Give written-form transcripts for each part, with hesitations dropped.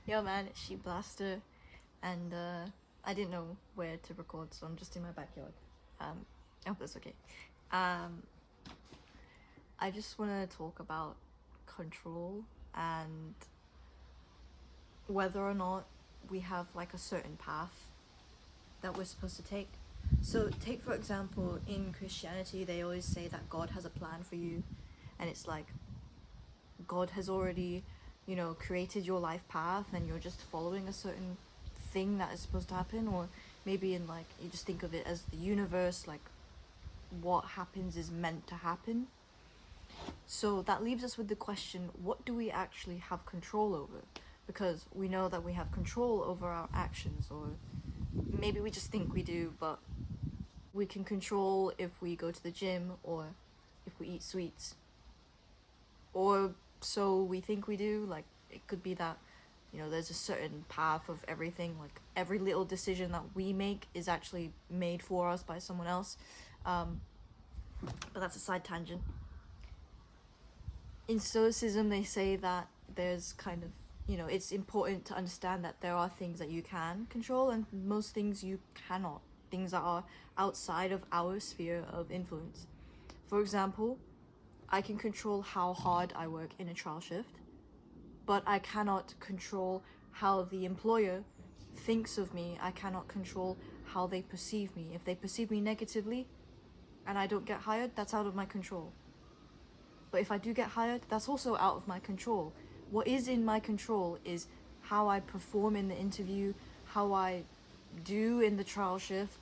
Yo man, it's Sheep Blaster, and I didn't know where to record, so I'm just in my backyard. I hope that's okay. Um, I just want to talk about control and whether or not we have like a certain path that we're supposed to take. So take for example, in Christianity, they always say that God has a plan for you, and it's like God has already, created your life path and you're just following a certain thing that is supposed to happen. Or maybe in like, you just think of it as the universe, like what happens is meant to happen. So that leaves us with the question, what do we actually have control over? Because we know that we have control over our actions, or maybe we just think we do, but we can control if we go to the gym or if we eat sweets, or so we think we do. Like, it could be that, there's a certain path of everything. Like, every little decision that we make is actually made for us by someone else. But that's a side tangent. In Stoicism, they say that there's kind of, it's important to understand that there are things that you can control and most things you cannot. Things that are outside of our sphere of influence. For example, I can control how hard I work in a trial shift, but I cannot control how the employer thinks of me. I cannot control how they perceive me. If they perceive me negatively and I don't get hired, that's out of my control. But if I do get hired, that's also out of my control. What is in my control is how I perform in the interview, how I do in the trial shift.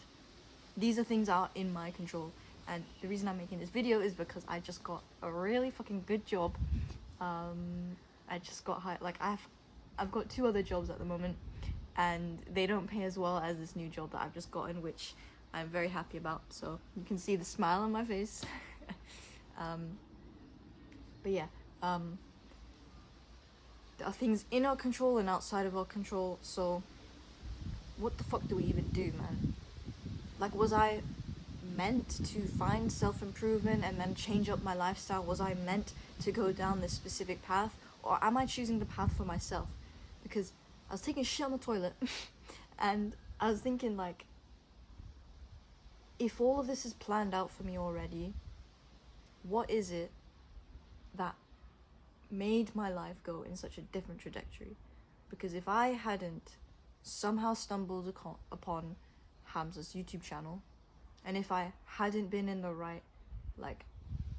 These are things that are in my control. And the reason I'm making this video is because I just got a really fucking good job. I just got hired. Like, I've got 2 other jobs at the moment, and they don't pay as well as this new job that I've just gotten, which I'm very happy about. So you can see the smile on my face. But yeah, there are things in our control and outside of our control. So what the fuck do we even do, man? Like, was I meant to find self-improvement and then change up my lifestyle? Was I meant to go down this specific path? Or am I choosing the path for myself? Because I was taking shit on the toilet and I was thinking, like, if all of this is planned out for me already, what is it that made my life go in such a different trajectory? Because if I hadn't somehow stumbled upon Hamza's YouTube channel, and if I hadn't been in the right, like,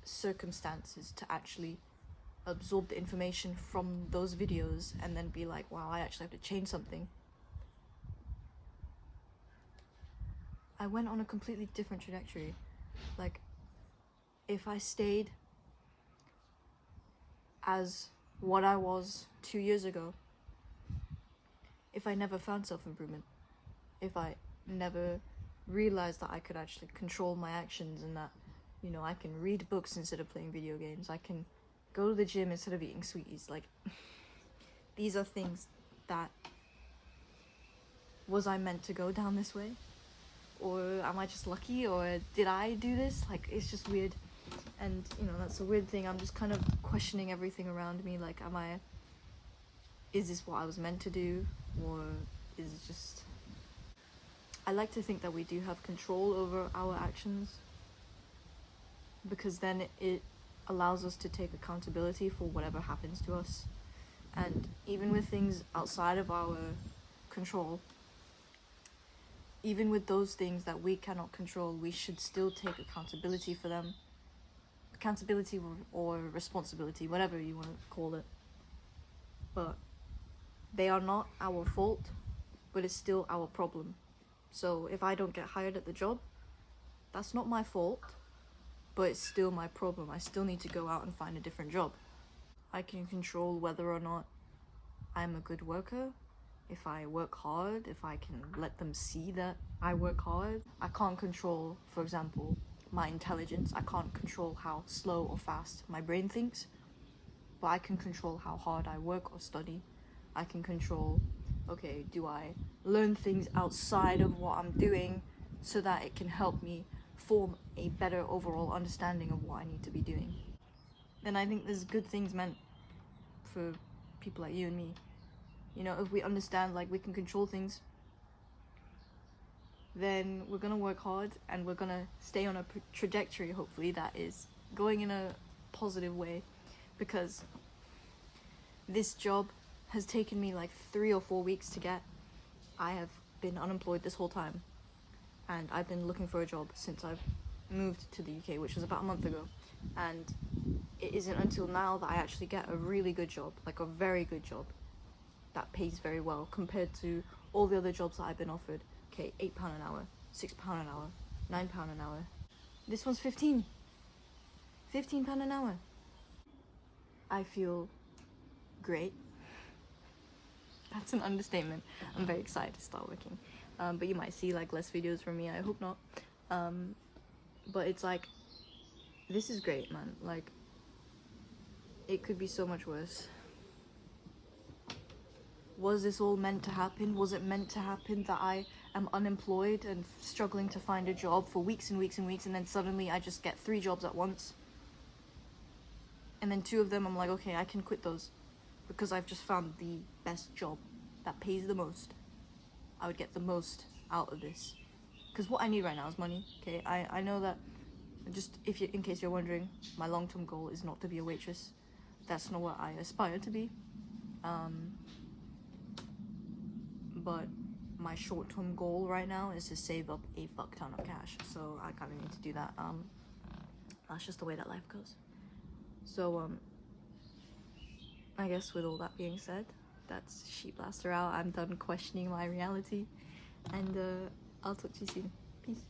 circumstances to actually absorb the information from those videos and then be like, wow, I actually have to change something, I went on a completely different trajectory. Like, if I stayed as what I was 2 years ago, if I never found self-improvement, if I never realized that I could actually control my actions and that, I can read books instead of playing video games, I can go to the gym instead of eating sweeties, like, these are things that, was I meant to go down this way? Or am I just lucky? Or did I do this? Like, it's just weird. And, that's a weird thing. I'm just kind of questioning everything around me. Like, is this what I was meant to do? Or is it just... I like to think that we do have control over our actions, because then it allows us to take accountability for whatever happens to us. And even with things outside of our control, even with those things that we cannot control, we should still take accountability for them. Accountability or responsibility, whatever you want to call it. But they are not our fault, but it's still our problem. So if I don't get hired at the job, that's not my fault, but it's still my problem. I still need to go out and find a different job. I can control whether or not I'm a good worker, if I work hard, if I can let them see that I work hard. I can't control, for example, my intelligence. I can't control how slow or fast my brain thinks, but I can control how hard I work or study. I can control, okay, do I learn things outside of what I'm doing so that it can help me form a better overall understanding of what I need to be doing. And I think there's good things meant for people like you and me. You know, if we understand like we can control things, then we're gonna work hard and we're gonna stay on a trajectory, hopefully, that is going in a positive way. Because this job has taken me like 3 or 4 weeks to get. I have been unemployed this whole time, and I've been looking for a job since I've moved to the UK, which was about a month ago. And it isn't until now that I actually get a really good job, like a very good job that pays very well compared to all the other jobs that I've been offered. Okay, £8 an hour, £6 an hour, £9 an hour. This one's £15 an hour. I feel great. That's an understatement. I'm very excited to start working. But you might see like less videos from me. I hope not. But it's like, this is great, man. Like, it could be so much worse. Was this all meant to happen? Was it meant to happen that I am unemployed and struggling to find a job for weeks and weeks and weeks, and then suddenly I just get 3 jobs at once? And then 2 of them I'm like, okay, I can quit those because I've just found the best job that pays the most. I would get the most out of this. Because what I need right now is money, okay? I know that, just in case you're wondering, my long-term goal is not to be a waitress. That's not what I aspire to be. But my short-term goal right now is to save up a fuck ton of cash. So I kind of need to do that. That's just the way that life goes. So, I guess with all that being said, that's Sheep Blaster out. I'm done questioning my reality. And I'll talk to you soon. Peace.